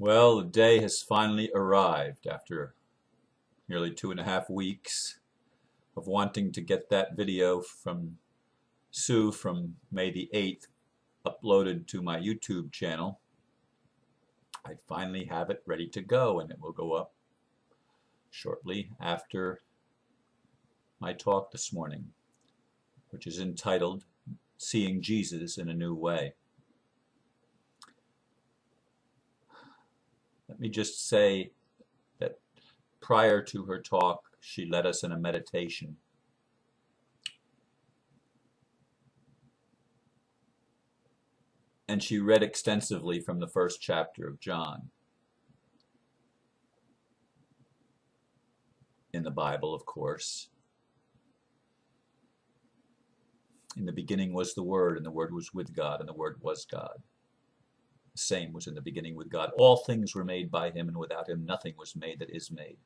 Well, the day has finally arrived after nearly 2.5 weeks of wanting to get that video from Sue from May the 8th uploaded to my YouTube channel. I finally have it ready to go, and it will go up shortly after my talk this morning, which is entitled Seeing Jesus in a New Way. Let me just say that prior to her talk, she led us in a meditation. And she read extensively from the first chapter of John in the Bible, of course. In the beginning was the Word, and the Word was with God, and the Word was God. The same was in the beginning with God. All things were made by him, and without him nothing was made that is made.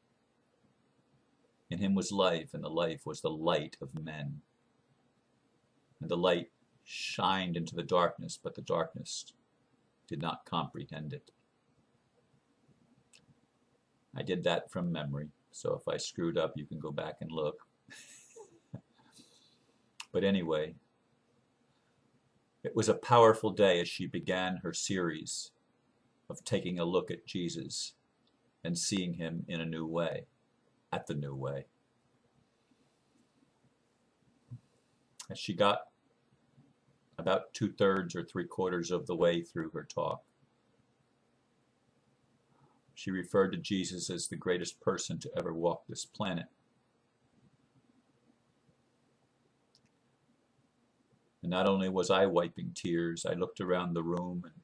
In him was life, and the life was the light of men. And the light shined into the darkness, but the darkness did not comprehend it. I did that from memory, so if I screwed up, you can go back and look. But anyway, it was a powerful day as she began her series of taking a look at Jesus and seeing him in a new way, at the new way. As she got about 2/3 or 3/4 of the way through her talk, she referred to Jesus as the greatest person to ever walk this planet. And not only was I wiping tears, I looked around the room, and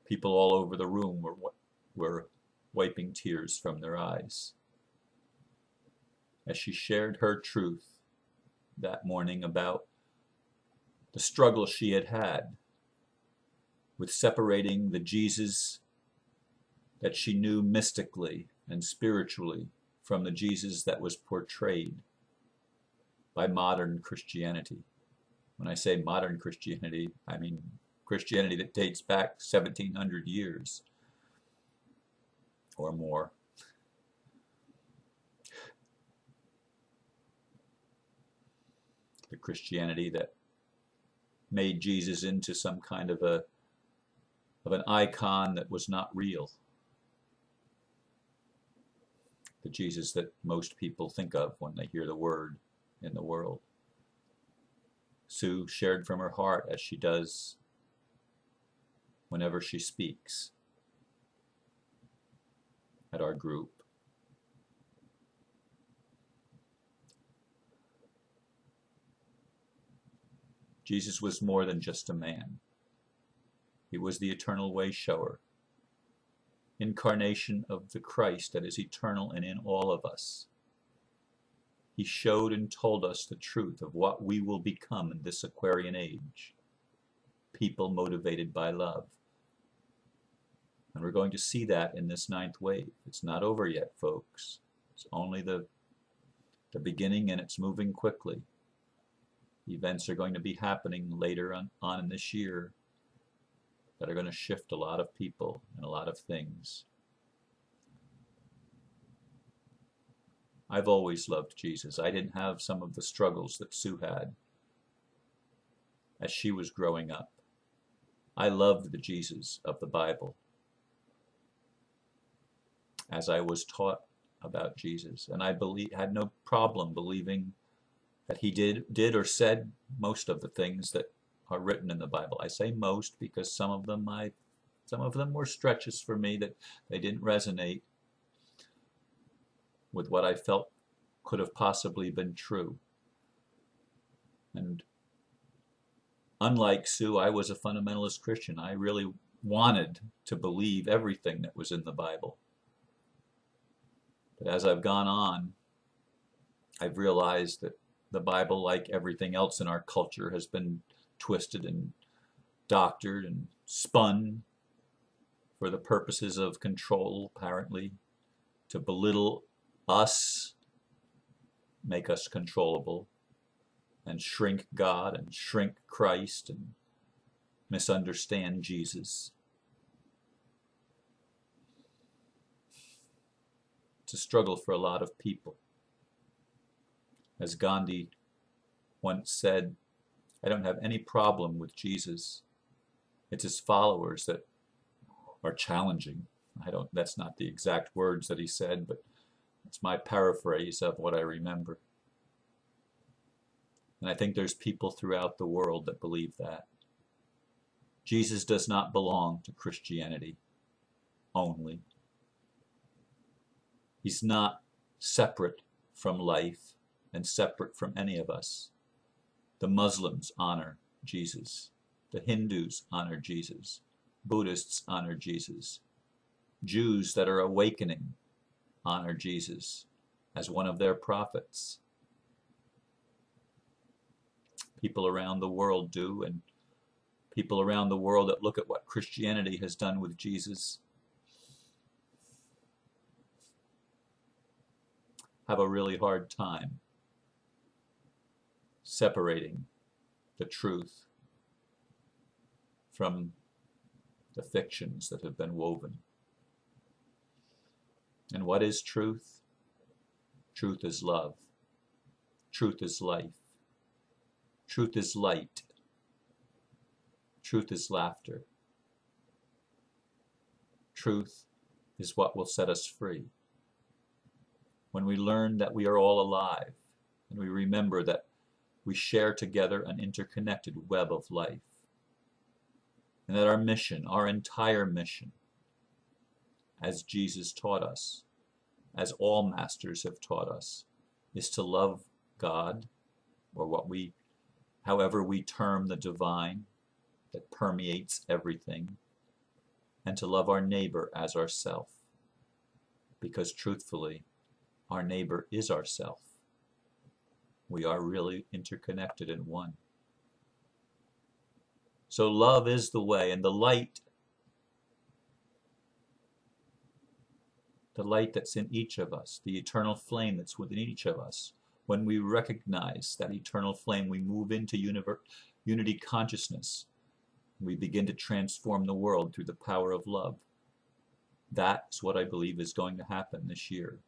people all over the room were wiping tears from their eyes as she shared her truth that morning about the struggle she had had with separating the Jesus that she knew mystically and spiritually from the Jesus that was portrayed by modern Christianity. When I say modern Christianity, I mean Christianity that dates back 1700 years or more. The Christianity that made Jesus into some kind of an icon that was not real. The Jesus that most people think of when they hear the word in the world. Sue shared from her heart, as she does whenever she speaks at our group. Jesus was more than just a man. He was the eternal wayshower, incarnation of the Christ that is eternal and in all of us. He showed and told us the truth of what we will become in this Aquarian age. People motivated by love. And we're going to see that in this 9th wave. It's not over yet, folks. It's only the beginning, and it's moving quickly. Events are going to be happening later on in this year that are going to shift a lot of people and a lot of things. I've always loved Jesus. I didn't have some of the struggles that Sue had as she was growing up. I loved the Jesus of the Bible as I was taught about Jesus. And I had no problem believing that he did or said most of the things that are written in the Bible. I say most because some of them were stretches for me, that they didn't resonate with what I felt could have possibly been true. And unlike Sue, I was a fundamentalist Christian. I really wanted to believe everything that was in the Bible. But as I've gone on, I've realized that the Bible, like everything else in our culture, has been twisted and doctored and spun for the purposes of control, apparently, to belittle us, make us controllable, and shrink God and shrink Christ and misunderstand Jesus. It's a struggle for a lot of people. As Gandhi once said, I don't have any problem with Jesus. It's his followers that are challenging. That's not the exact words that he said, but it's my paraphrase of what I remember. And I think there's people throughout the world that believe that. Jesus does not belong to Christianity only. He's not separate from life and separate from any of us. The Muslims honor Jesus. The Hindus honor Jesus. Buddhists honor Jesus. Jews that are awakening honor Jesus as one of their prophets. People around the world do, and people around the world that look at what Christianity has done with Jesus have a really hard time separating the truth from the fictions that have been woven. And what is truth? Truth is love. Truth is life. Truth is light. Truth is laughter. Truth is what will set us free. When we learn that we are all alive, and we remember that we share together an interconnected web of life, and that our mission, our entire mission, as Jesus taught us, as all masters have taught us, is to love God, or however we term the divine that permeates everything, and to love our neighbor as ourself, because truthfully, our neighbor is ourself. We are really interconnected in one. So love is the way, and the light that's in each of us, the eternal flame that's within each of us, when we recognize that eternal flame, we move into unity consciousness. We begin to transform the world through the power of love. That's what I believe is going to happen this year.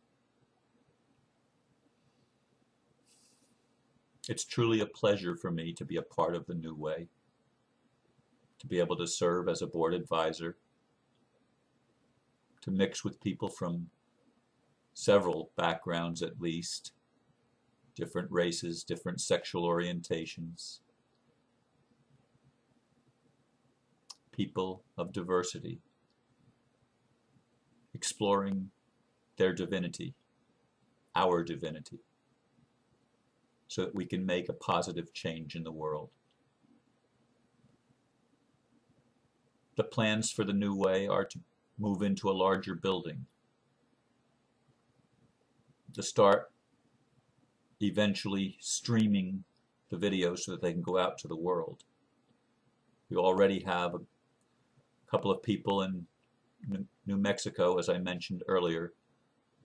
It's truly a pleasure for me to be a part of the New Way, to be able to serve as a board advisor, to mix with people from several backgrounds at least, different races, different sexual orientations, people of diversity, exploring their divinity, our divinity, so that we can make a positive change in the world. The plans for the New Way are to move into a larger building, to start eventually streaming the videos so that they can go out to the world. We already have a couple of people in New Mexico, as I mentioned earlier,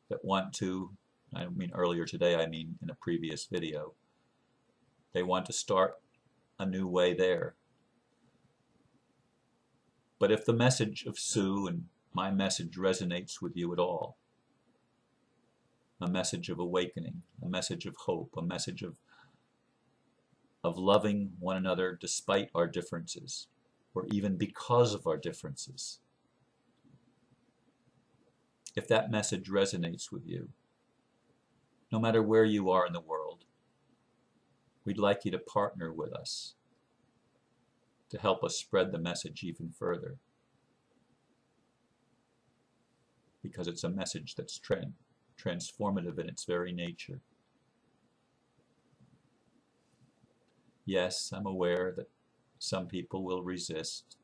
that want to, I don't mean earlier today, I mean in a previous video, they want to start a New Way there. But if the message of Sue and my message resonates with you at all, a message of awakening, a message of hope, a message of loving one another despite our differences, or even because of our differences. If that message resonates with you, no matter where you are in the world, we'd like you to partner with us to help us spread the message even further, because it's a message that's transformative in its very nature. Yes, I'm aware that some people will resist,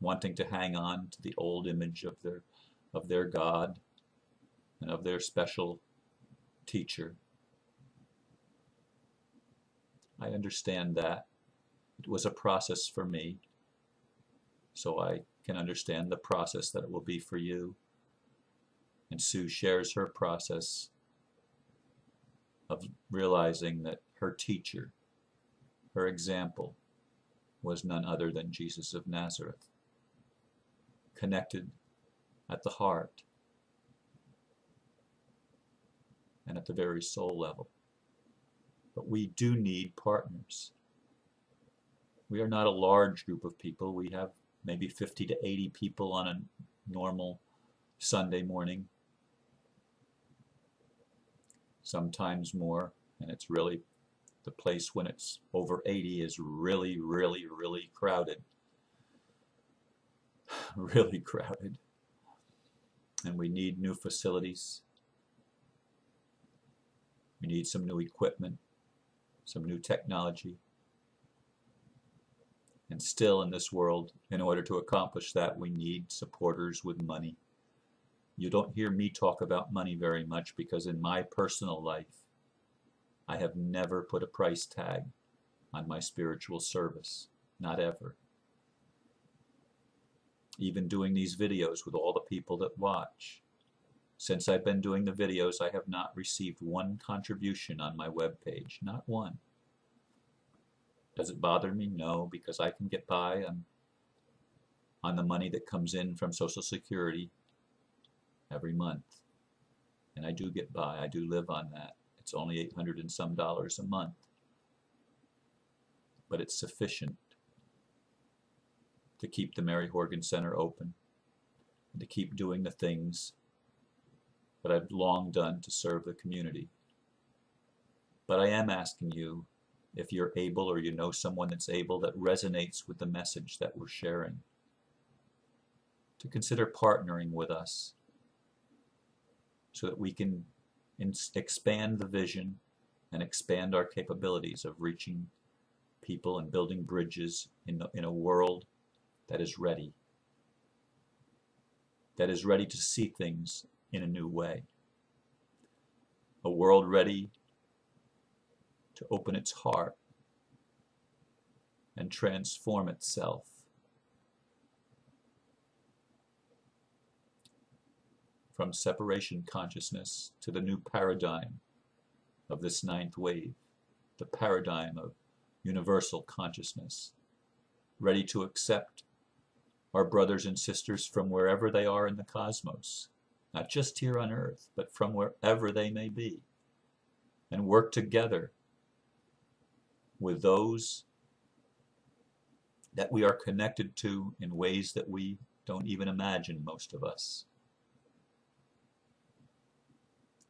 wanting to hang on to the old image of their God and of their special teacher. I understand that. It was a process for me, so I can understand the process that it will be for you. And Sue shares her process of realizing that her teacher, her example, was none other than Jesus of Nazareth, connected at the heart and at the very soul level. But we do need partners. We are not a large group of people. We have maybe 50 to 80 people on a normal Sunday morning, sometimes more, and it's really the place when it's over 80 is really, really, really crowded. Really crowded. And we need new facilities. We need some new equipment, some new technology. And still in this world, in order to accomplish that, we need supporters with money. You don't hear me talk about money very much because in my personal life, I have never put a price tag on my spiritual service. Not ever. Even doing these videos with all the people that watch. Since I've been doing the videos, I have not received one contribution on my webpage. Not one. Does it bother me? No, because I can get by on the money that comes in from Social Security every month. And I do get by. I do live on that. It's only $800 and some a month. But it's sufficient to keep the Mary Horgan Center open and to keep doing the things that I've long done to serve the community. But I am asking you, if you're able or you know someone that's able that resonates with the message that we're sharing, to consider partnering with us so that we can expand the vision and expand our capabilities of reaching people and building bridges in a world that is ready to see things in a new way. A world ready to open its heart and transform itself from separation consciousness to the new paradigm of this ninth wave, the paradigm of universal consciousness, ready to accept our brothers and sisters from wherever they are in the cosmos, not just here on earth, but from wherever they may be, and work together with those that we are connected to in ways that we don't even imagine, most of us.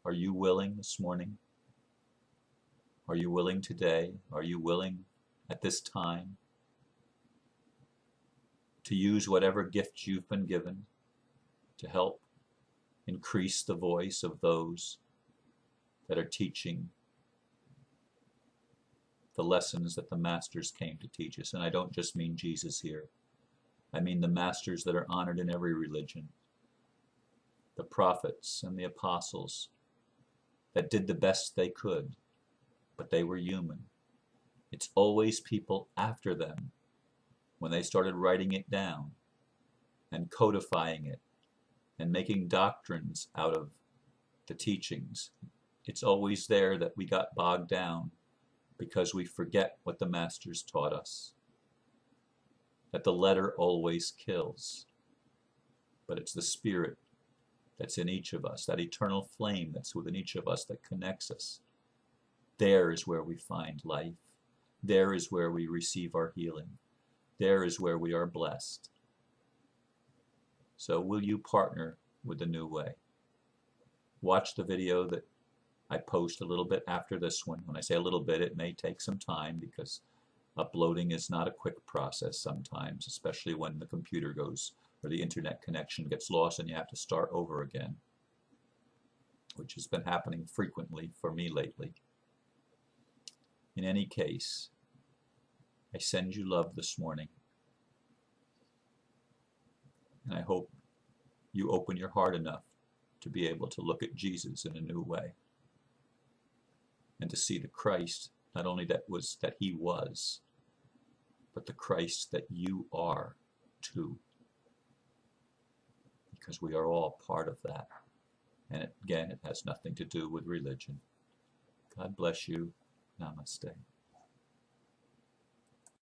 Are you willing this morning? Are you willing today? Are you willing at this time to use whatever gift you've been given to help increase the voice of those that are teaching the lessons that the masters came to teach us? And I don't just mean Jesus here. I mean the masters that are honored in every religion, the prophets and the apostles that did the best they could, but they were human. It's always people after them, when they started writing it down and codifying it and making doctrines out of the teachings. It's always there that we got bogged down because we forget what the masters taught us. That the letter always kills, but it's the spirit that's in each of us, that eternal flame that's within each of us that connects us. There is where we find life. There is where we receive our healing. There is where we are blessed. So will you partner with the new way? Watch the video that I post a little bit after this one. When I say a little bit, it may take some time because uploading is not a quick process sometimes, especially when the computer goes or the internet connection gets lost and you have to start over again, which has been happening frequently for me lately. In any case, I send you love this morning, and I hope you open your heart enough to be able to look at Jesus in a new way and to see the Christ, not only that he was, but the Christ that you are too, because we are all part of that. And again, it has nothing to do with religion. God bless you. Namaste.